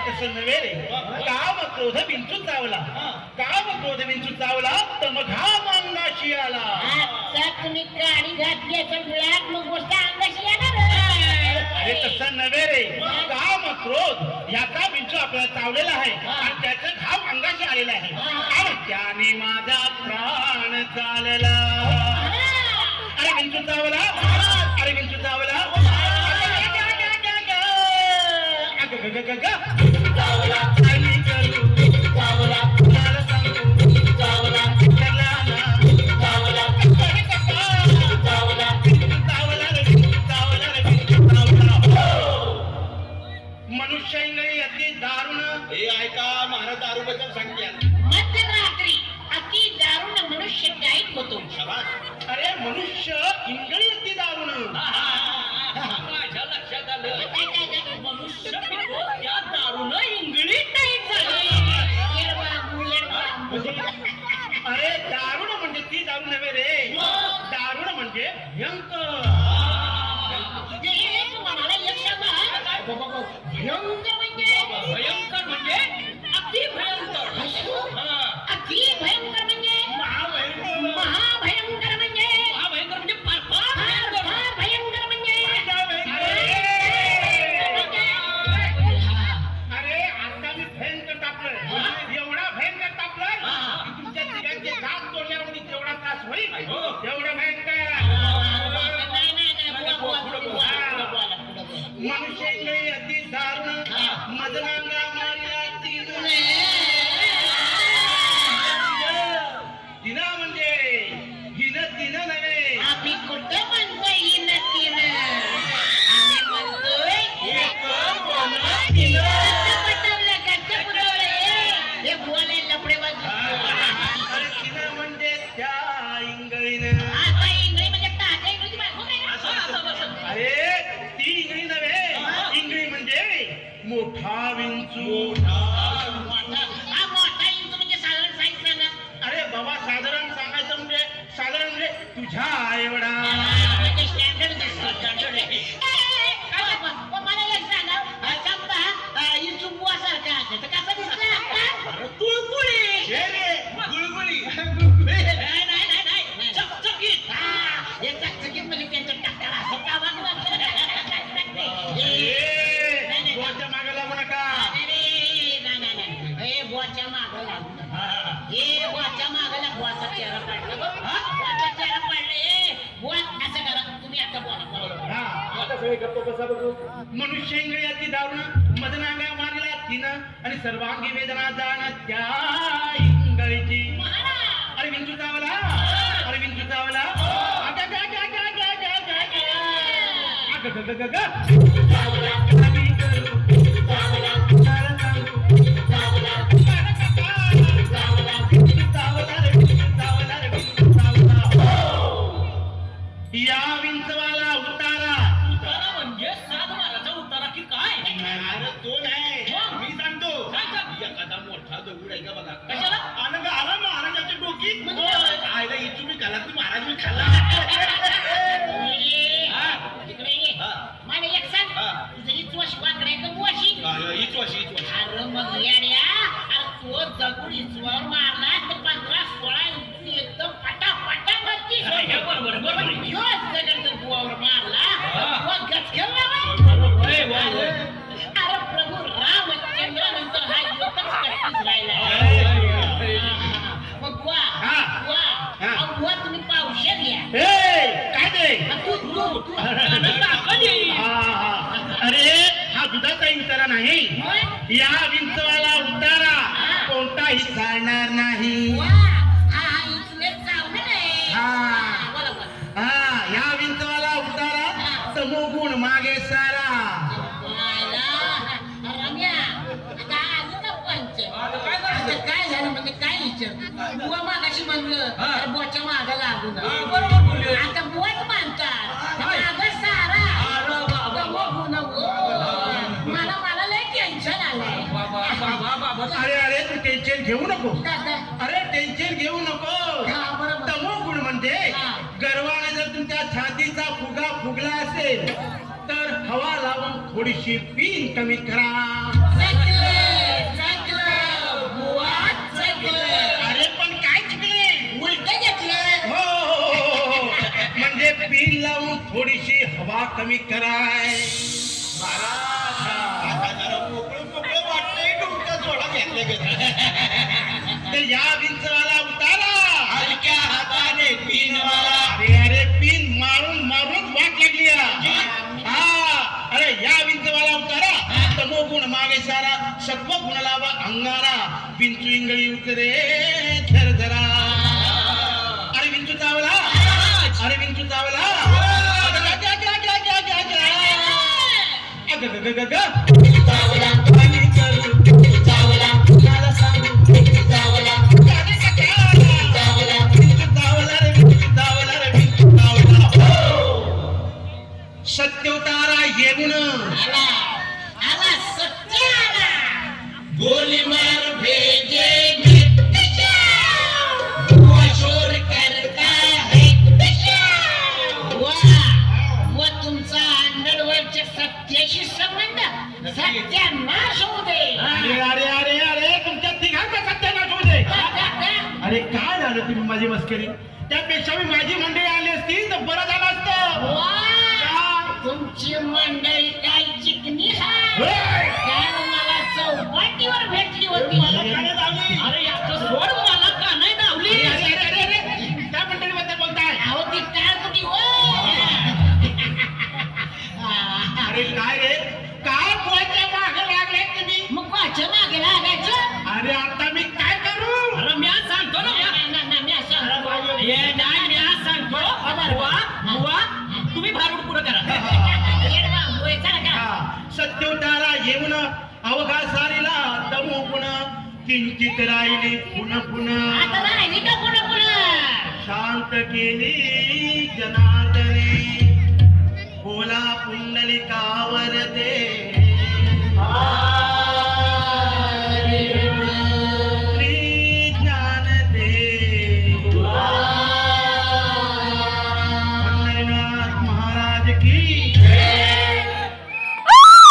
तसं नव्हे रे. काम क्रोध विंचू चावला, काम क्रोध विंचू चावला तर मग घाम अंगाशी आला. आता तुम्ही काळी घातली असेल डोळ्यात मग गोष्ट अंगाशी येणार. अरे तसं नव्हे रे. काम क्रोध याचा विंचू आपल्याला चावलेला आहे आणि त्याचा घाम अंगाशी आलेला आहे आणि त्याने माझा प्राण चालला. अरे विंचू चावला, अरे विंचू चावला, मनुष्य इंगळी अति दारुण. हे ऐका महाराज दारूबद्दल सांगते. मध्यरात्री अति दारुण मनुष्य गायब होतो. अरे मनुष्य इंगळी अति दारुण. माझ्या लक्षात आलं मनुष्य या दारूनं इंगळी टाईट झाली. अरे दारुण म्हणजे ती दारू नव्हे रे. दारुण म्हणजे भयंकर. भयंकर भयंकर म्हणजे अति भयंकर. अति भयंकर म्हणजे महाभयंकर म्हणजे महाभयंकर म्हणजे फार फार भयंकर म्हणजे अरे आता मी भयंकर टाकलोय, एवढा भयंकर टाकलोय की तुमच्या तिघांचे दात तोडल्यावर तेवढा त्रास होईल. एवढं भयंकर. मनुष्य इंगळी अति दारुण मदनांगा मारिला तिनं. तिनं म्हणजे हिनं तिनं नव्हे. आम्ही कुठं म्हणतोय ही नतीन, आम्ही म्हणतोय हे बोले लपडे अरे तिनं म्हणजे त्या इंगळीनं. आता इंग्रजी म्हणजे टाका इंग्रजी बायको काय? अरे ती इंगळी नव्हे. इंगळी म्हणजे मोठा विंचू. हा मोठा इंच म्हणजे साधारण साईज सांगा. अरे बाबा साधारण सांगायचं म्हणजे साधारण म्हणजे तुझ्या एवढा. म्हणजे स्टँडर्ड दिसतो, स्टँडर्ड आहे. मला एक सांगा, समजा इंचू बुवासारखा असेल तर कसा दिसतोय आता? तुळतुळी. गुळगुळी. नाही. चकचकीत. हे चकचकीत म्हणजे त्यांचं टाकाला असं का वागलं? गोच्या मागे लागू नका. नाही. हे बुवाच्या मागं लागू नका. हे बुवाच्या मागं लागू. बुवाचा चेहरा पडला बघ. बुवाचा चेहरा पडले. बुवा असं करा तुम्ही आता बोला. आता सगळे करतो कसा बघू. मनुष्य इंगळी अति दारुण मदनांगा मारला तिनं आणि सर्वांगी वेदना जाण त्या इंगळीची. अरे विंचू चावला, अरे विंचू चावला. या विंचवाला उतारा. उतारा म्हणजे सात माराचा उतारा की काय? अरे तो नाही, मी सांगतो. एखादा मोठा दगड आहे का बघा. कशाला? आलं का आला महाराजाच्या डोकीत. आयला इथून मी खाला की महाराज मी खाल्ला. तिकडे ये. मला एक सांग, तुझं इचवाशी वाकडे का बुवाशी? इचवाशी. अरे मग येड्या, अरे तो दगड इचवावर मारला तर 15-16 इंची एकदम पटापटा वरती सोडली. बरोबर. ह्योच दगड जर बुवावर मारला तर बुवा गचकेला नाही. अरे प्रभू रामचंद्रानंतर हा एकच कट्टीच राहिला. मग बुवा बुवा तुम्ही पावशे घ्या. काय ते? तू अरे हा दुधाचा उतारा नाही. या विंचवाला उतारा कोणताही चालणार नाही. या विंचवाला उतारा तमोगुण मागे सारा. काय झालं म्हणजे काय विचार बुवा मागाशी म्हणलं बुवाच्या मागा लागून बरोबर बोलले. आता बुवाच मानतात माग सारा मला लय टेन्शन आलंय. अरे तू टेन्शन घेऊ नको. दादा, अरे टेन्शन घेऊ नको. हा, बरोबर. तमोगुण म्हणजे गर्वाने जर तुमच्या छातीचा फुगा फुगला असेल तर हवा लावून थोडीशी पीन कमी करा. पिन लावून थोडीशी हवा कमी कराय. आता जरा मोकळं मोकळं वाटतंय तुमचा सोडा घेतल्या घेतल्या. तर या विंचवाला उतारा. हलक्या हाताने पिन मारा. अरे अरे पिन मारून मारून वाट लागली हा. अरे या विंचवाला उतारा. तमोगुण मागे सारा सत्वगुण लावा अंगारा. विंचू इंगळी उतरे धर धरा. अरे विंचू चावला. अरे विंचू चावला. सत्योतारा येऊन आला आला सत्य आला. गोली मार भेजे शोर करता है व तुमचा अंडरवर्ल्डच्या सत्याशी संबंध सत्यानाश होऊ दे. अरे अरे अरे अरे तुमच्या तिघांचा सत्यानाश होऊ दे. अरे काय झालं तुम्ही माझी मस्करी. त्यापेक्षा मी माझी मंडळी आली असती तर बरं झालं असतं. तुमची मंडळी काय चिकनी आहे. होय. काल मला चौपाटीवर भेटली होती. अरे याचं सोड मला का नाही धावली. अरे अरे अरे अरे त्या मंडळीबद्दल बोलताय. अहो ती टाळकुटी हो. अरे काय रे काय पोहायच्या मागे लागले तुम्ही. मग वाच्या मागे लागायचं. अरे आता मी काय करू. अरे म्या सांगतो ना म्या. मी असं ये नाही म्या सांगतो. बुवा बुवा तुम्ही भारूड पुढं करा. येडवा होय चला का. हा, सत्योतारा येऊन अवघा सारीला तमोगुण किंचित राहिली पुन्हा आता पुन्हा. राहिली का पुन्हा पुन्हा. शांत केली